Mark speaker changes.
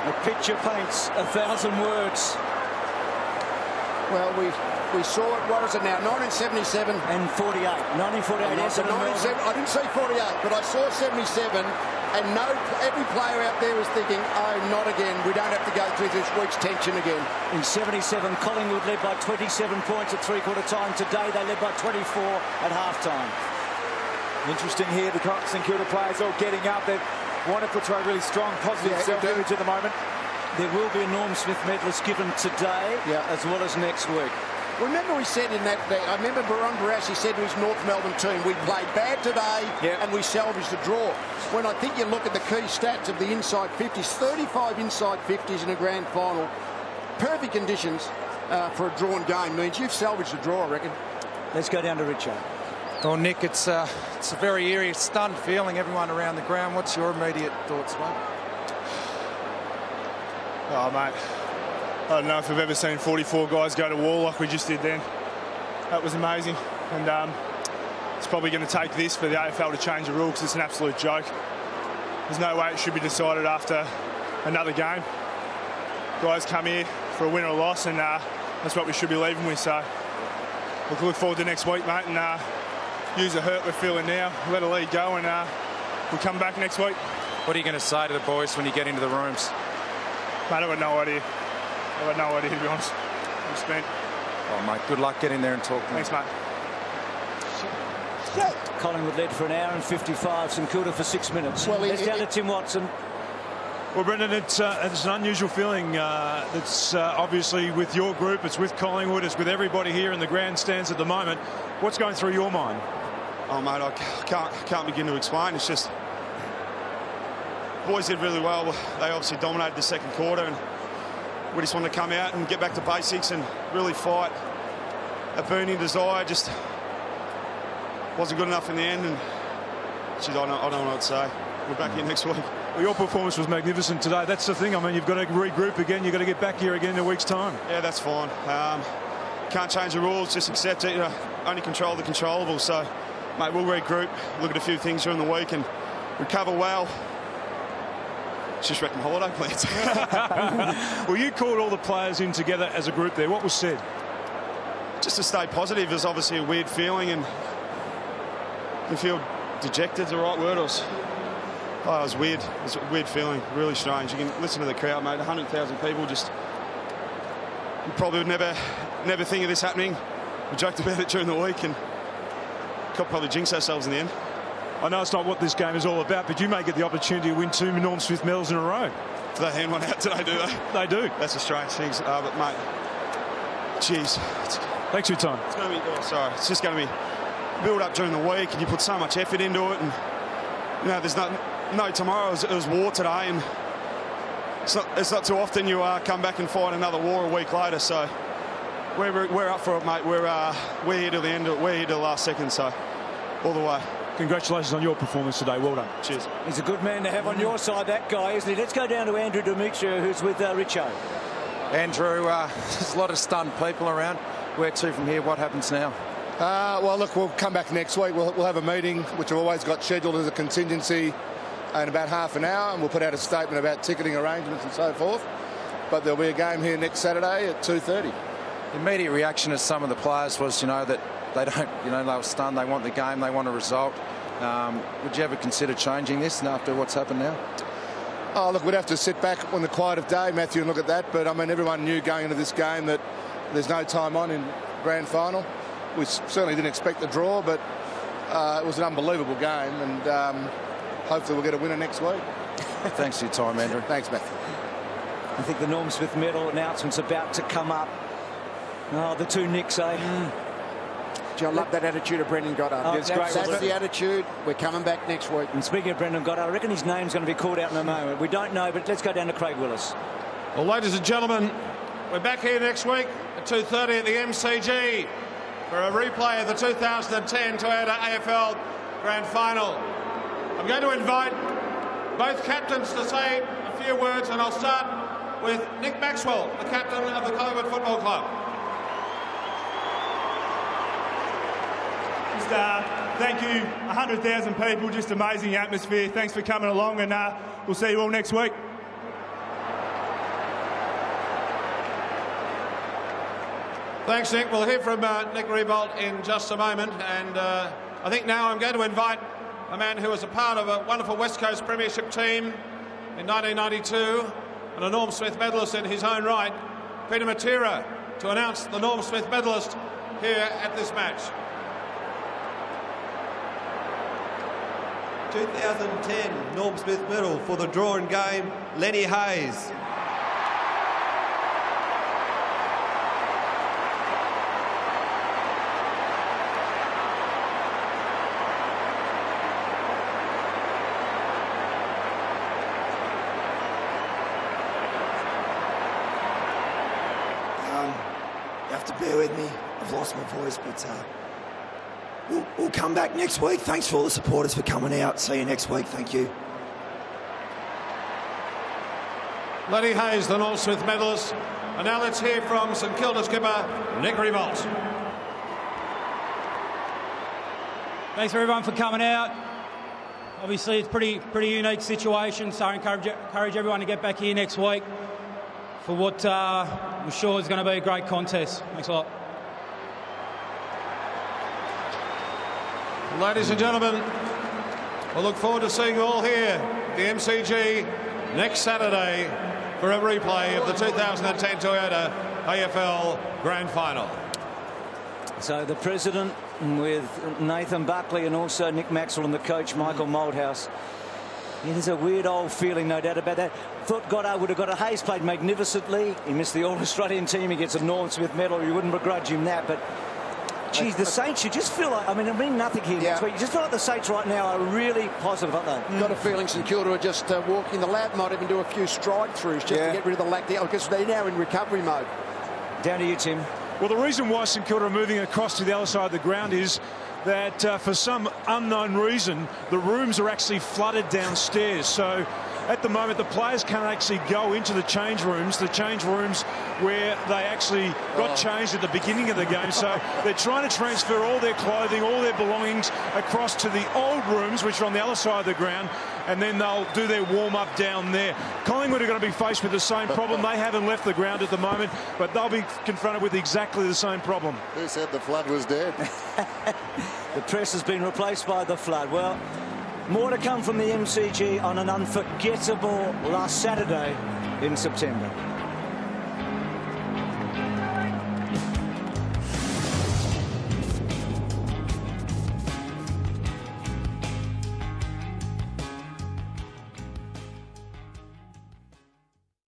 Speaker 1: A picture paints 1,000 words.
Speaker 2: Well, we saw it, what is it now, 1977?
Speaker 1: And 48. 1948, Essendon.
Speaker 2: I didn't see 48, but I saw 77, and every player out there was thinking, oh, not again. We don't have to go through this week's tension again.
Speaker 1: In 77, Collingwood led by 27 points at three-quarter time. Today, they led by 24 at half-time.
Speaker 3: Interesting here, the St Kilda players all getting up. They want to portray a really strong, positive self-image at the moment.
Speaker 1: There will be a Norm Smith medalist given today, as well as next week.
Speaker 2: Remember we said in that day, I remember Baron Barassi said to his North Melbourne team, we played bad today and we salvaged a draw. When I think you look at the key stats of the inside 50s, 35 inside 50s in a grand final, perfect conditions for a drawn game means you've salvaged a draw, I reckon.
Speaker 1: Let's go down to Richo.
Speaker 4: Well, Nick, it's a very eerie, stunned feeling, everyone around the ground. What's your immediate thoughts, mate?
Speaker 5: Oh, mate, I don't know if I've ever seen 44 guys go to war like we just did then. That was amazing. And it's probably going to take this for the AFL to change the rule because it's an absolute joke. There's no way it should be decided after another game. Guys come here for a win or a loss, and that's what we should be leaving with. So we'll look forward to next week, mate, and use the hurt we're feeling now, let a lead go, and we'll come back next week.
Speaker 4: What are you going to say to the boys when you get into the rooms?
Speaker 5: Mate, I've got no idea. I've got no idea, to be honest. I'm spent.
Speaker 4: Oh, mate, good luck getting there and talking.
Speaker 5: Thanks, mate.
Speaker 1: Collingwood led for an hour and 55. St Kilda for 6 minutes. Well, it's down to Tim Watson.
Speaker 6: Well, Brendan, it's an unusual feeling. It's obviously with your group, it's with Collingwood, it's with everybody here in the grandstands at the moment. What's going through your mind?
Speaker 7: Oh, mate, I can't begin to explain. It's just, boys did really well. They obviously dominated the second quarter, and we just wanted to come out and get back to basics and really fight. A burning desire just wasn't good enough in the end, and geez, I don't know what to say. We're back here next week.
Speaker 6: Well, your performance was magnificent today. That's the thing. I mean, you've got to regroup again. You've got to get back here again in a week's time.
Speaker 7: Yeah, that's fine. Can't change the rules. Just accept it. Only control the controllable. So, mate, we'll regroup, look at a few things during the week, and recover well. Just wrecked my holiday plans.
Speaker 6: Well, you called all the players in together as a group there. What was said?
Speaker 7: Just to stay positive. There's obviously a weird feeling, and you feel dejected is the right word. It was weird. It was a weird feeling, really strange. You can listen to the crowd, mate. 100,000 people just. You probably would never think of this happening. We joked about it during the week, and could probably jinx ourselves in the end.
Speaker 6: I know it's not what this game is all about, but you may get the opportunity to win 2 Norm Smith medals in a row.
Speaker 7: Do they hand one out today, do they?
Speaker 6: They do.
Speaker 7: That's a strange thing. But, mate, jeez.
Speaker 6: Thanks for your time.
Speaker 7: It's going to be, it's just going to be build up during the week, and you put so much effort into it, and, there's no tomorrow. It was war today, and it's not too often you come back and fight another war a week later, so we're up for it, mate. We're here till the end. We're here till the last second, so all the way.
Speaker 6: Congratulations on your performance today. Well done.
Speaker 7: Cheers.
Speaker 1: He's a good man to have on your side, that guy, isn't he? Let's go down to Andrew Demetrio, who's with Richo.
Speaker 4: Andrew, there's a lot of stunned people around. Where to from here? What happens now?
Speaker 8: Well, look, we'll come back next week. We'll have a meeting, which we've always got scheduled as a contingency in about half an hour, and we'll put out a statement about ticketing arrangements and so forth. But there'll be a game here next Saturday at 2:30.
Speaker 4: The immediate reaction of some of the players was, that they don't, they were stunned. They want the game. They want a result. Would you ever consider changing this after what's happened now?
Speaker 8: Oh, look, we'd have to sit back on the quiet of day, Matthew, and look at that. But, I mean, everyone knew going into this game that there's no time on in grand final. We certainly didn't expect the draw, but it was an unbelievable game, and hopefully we'll get a winner next week.
Speaker 4: Thanks for your time, Andrew.
Speaker 8: Thanks, Matthew.
Speaker 1: I think the Norm Smith medal announcement's about to come up. Oh, the two Nicks, eh?
Speaker 2: I love that attitude of Brendan Goddard.
Speaker 1: Oh,
Speaker 2: That's the attitude. We're coming back next week.
Speaker 1: And speaking of Brendan Goddard, I reckon his name's going to be called out in a moment. We don't know, but let's go down to Craig Willis.
Speaker 9: Well, ladies and gentlemen, we're back here next week at 2:30 at the MCG for a replay of the 2010 Toyota AFL Grand Final. I'm going to invite both captains to say a few words, and I'll start with Nick Maxwell, the captain of the Collingwood Football Club.
Speaker 5: Thank you, 100,000 people, just amazing atmosphere. Thanks for coming along, and we'll see you all next week.
Speaker 9: Thanks, Nick. We'll hear from Nick Riewoldt in just a moment. And I think now I'm going to invite a man who was a part of a wonderful West Coast Premiership team in 1992 and a Norm Smith medalist in his own right, Peter Matera, to announce the Norm Smith medalist here at this match.
Speaker 10: 2010 Norm Smith medal for the drawing game, Lenny Hayes.
Speaker 11: You have to bear with me. I've lost my voice, but we'll come back next week. Thanks for all the supporters for coming out. See you next week. Thank you.
Speaker 9: Lenny Hayes, the Norm Smith medalist. And now let's hear from St Kilda skipper Nick Riewoldt.
Speaker 12: Thanks everyone for coming out. Obviously it's pretty unique situation, so I encourage everyone to get back here next week for what I'm sure is going to be a great contest. Thanks a lot.
Speaker 9: Ladies and gentlemen, we'll look forward to seeing you all here at the MCG next Saturday for a replay of the 2010 Toyota AFL Grand Final.
Speaker 1: So the president with Nathan Buckley and also Nick Maxwell and the coach Michael Malthouse. Yeah, there's a weird old feeling, no doubt about that. Thought Goddard would have got a Hayes played magnificently. He missed the All-Australian team. He gets a Norm Smith medal. You wouldn't begrudge him that, but geez, the Saints, you just feel like, I mean nothing here next week. You just feel like the Saints right now are really positive, aren't they?
Speaker 2: Got a feeling St Kilda are just walking the lad, might even do a few strike-throughs just to get rid of the lack there, because they're now in recovery mode.
Speaker 1: Down to you, Tim.
Speaker 6: Well, the reason why St Kilda are moving across to the other side of the ground is that for some unknown reason, the rooms are actually flooded downstairs. So at the moment, the players can't actually go into the change rooms where they actually got changed at the beginning of the game. So they're trying to transfer all their clothing, all their belongings across to the old rooms, which are on the other side of the ground, and then they'll do their warm-up down there. Collingwood are going to be faced with the same problem. They haven't left the ground at the moment, but they'll be confronted with exactly the same problem.
Speaker 8: Who said the flood was dead?
Speaker 1: The press has been replaced by the flood. Well, more to come from the MCG on an unforgettable last Saturday in September.